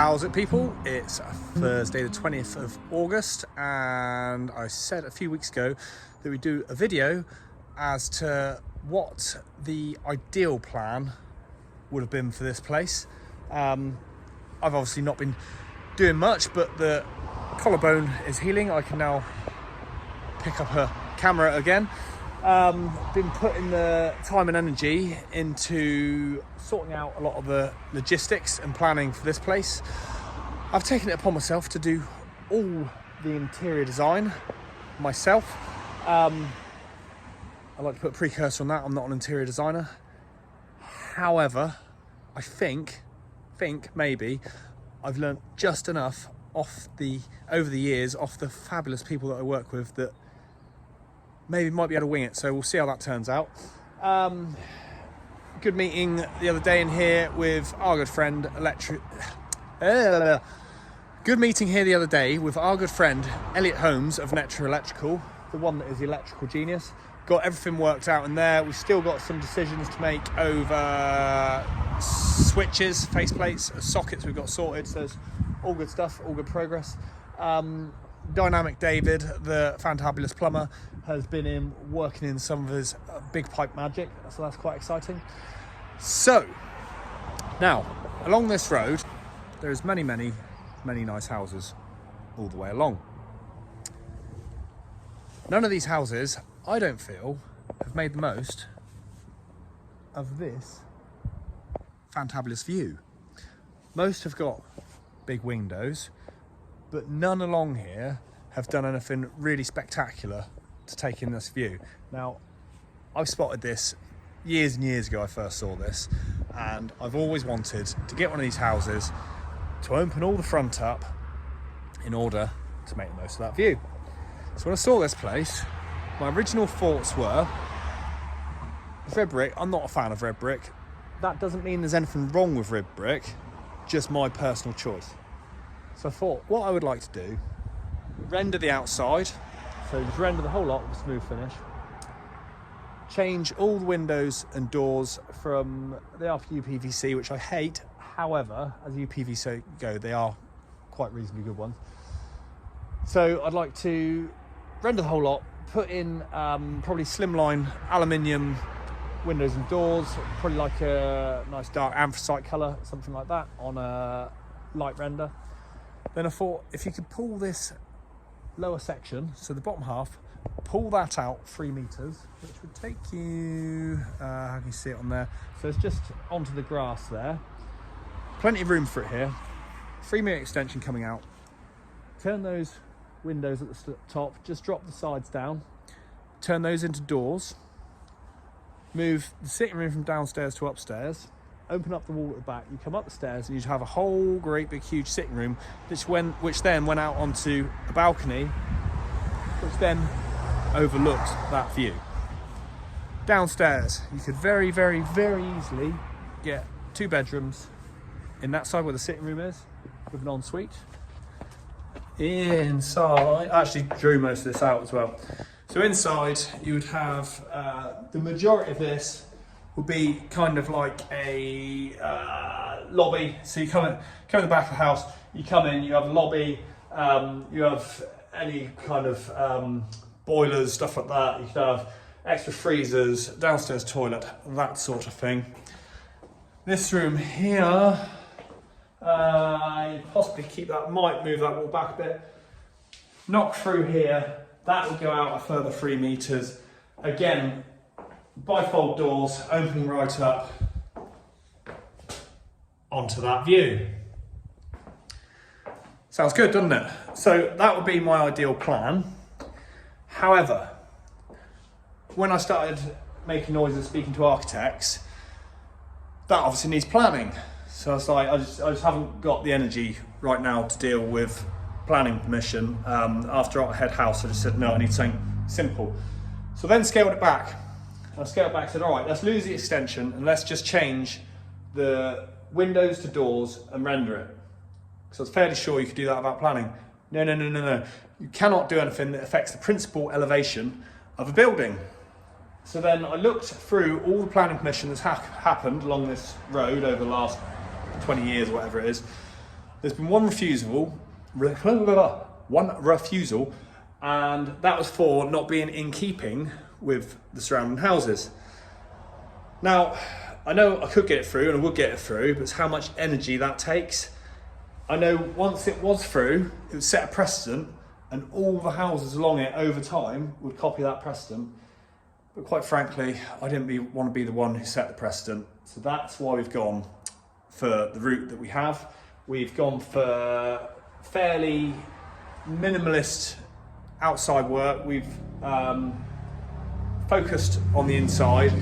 How's it, people? It's Thursday the 20th of August, and I said a few weeks ago that we'd do a video as to what the ideal plan would have been for this place. I've obviously not been doing much, but the collarbone is healing. I can now pick up a camera again. Been putting the time and energy into sorting out a lot of the logistics and planning for this place. I've taken it upon myself to do all the interior design myself. I'd like to put a precursor on that. I'm not an interior designer. However, I think maybe I've learned just enough over the years off the fabulous people that I work with that maybe might be able to wing it, so we'll see how that turns out. Good meeting the other day in here with our good friend Good meeting here the other day with our good friend Elliot Holmes of Netra Electrical, the one that is the electrical genius. Got everything worked out in there. We've still got some decisions to make over switches, faceplates, sockets we've got sorted, so it's all good stuff, all good progress. Dynamic David, the fantabulous plumber, has been in working in some of his big pipe magic, so that's quite exciting. So now along this road there's many nice houses all the way along. None of these houses, I don't feel, have made the most of this fantabulous view. Most have got big windows, but none along here have done anything really spectacular to take in this view. Now, I've spotted this years and years ago. I first saw this, and I've always wanted to get one of these houses to open all the front up in order to make the most of that view. So when I saw this place, my original thoughts were, red brick, I'm not a fan of red brick. That doesn't mean there's anything wrong with red brick, just my personal choice. So I thought, what I would like to do, render the outside, so just render the whole lot with a smooth finish, change all the windows and doors from, they are UPVC, which I hate. However, as UPVC go, they are quite reasonably good ones. So I'd like to render the whole lot, put in probably slimline aluminium windows and doors, probably like a nice dark anthracite colour, something like that, on a light render. Then I thought, if you could pull this lower section, so the bottom half, pull that out 3 meters, which would take you, how can you see it on there? So it's just onto the grass there. Plenty of room for it here. 3 metre extension coming out. Turn those windows at the top, just drop the sides down. Turn those into doors. Move the sitting room from downstairs to upstairs. Open up the wall at the back, you come up the stairs, and you'd have a whole great big huge sitting room, which then went out onto a balcony, which then overlooked that view. Downstairs, you could very easily get 2 bedrooms in that side where the sitting room is, with an ensuite. Inside, I actually drew most of this out as well. So inside, you would have the majority of this would be kind of like a lobby. So you come in the back of the house, you come in, you have a lobby, you have any kind of boilers, stuff like that. You could have extra freezers, downstairs toilet, that sort of thing. This room here, possibly keep that, might move that wall back a bit. Knock through here, that will go out a further 3 meters. Again, bifold doors opening right up onto that view. Sounds good, doesn't it? So that would be my ideal plan. However, when I started making noises, speaking to architects, that obviously needs planning. So I was like, I just haven't got the energy right now to deal with planning permission. After our head house, I just said, no, I need something simple. So then scaled it back. I scaled back and said, all right, let's lose the extension and let's just change the windows to doors and render it. So I was fairly sure you could do that without planning. No. You cannot do anything that affects the principal elevation of a building. So then I looked through all the planning permission that's happened along this road over the last 20 years, whatever it is. There's been one refusal, and that was for not being in keeping with the surrounding houses. Now, I know I could get it through and I would get it through, but it's how much energy that takes. I know once it was through, it would set a precedent, and all the houses along it over time would copy that precedent. But quite frankly, I didn't want to be the one who set the precedent. So that's why we've gone for the route that we have. We've gone for fairly minimalist outside work. We've focused on the inside.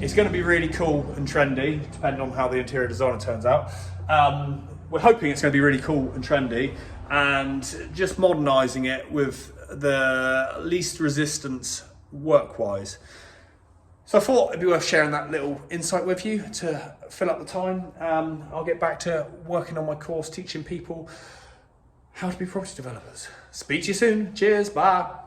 It's going to be really cool and trendy, depending on how the interior designer turns out. We're hoping it's going to be really cool and trendy, and just modernising it with the least resistance work-wise. So I thought it'd be worth sharing that little insight with you to fill up the time. I'll get back to working on my course, teaching people how to be property developers. Speak to you soon. Cheers. Bye.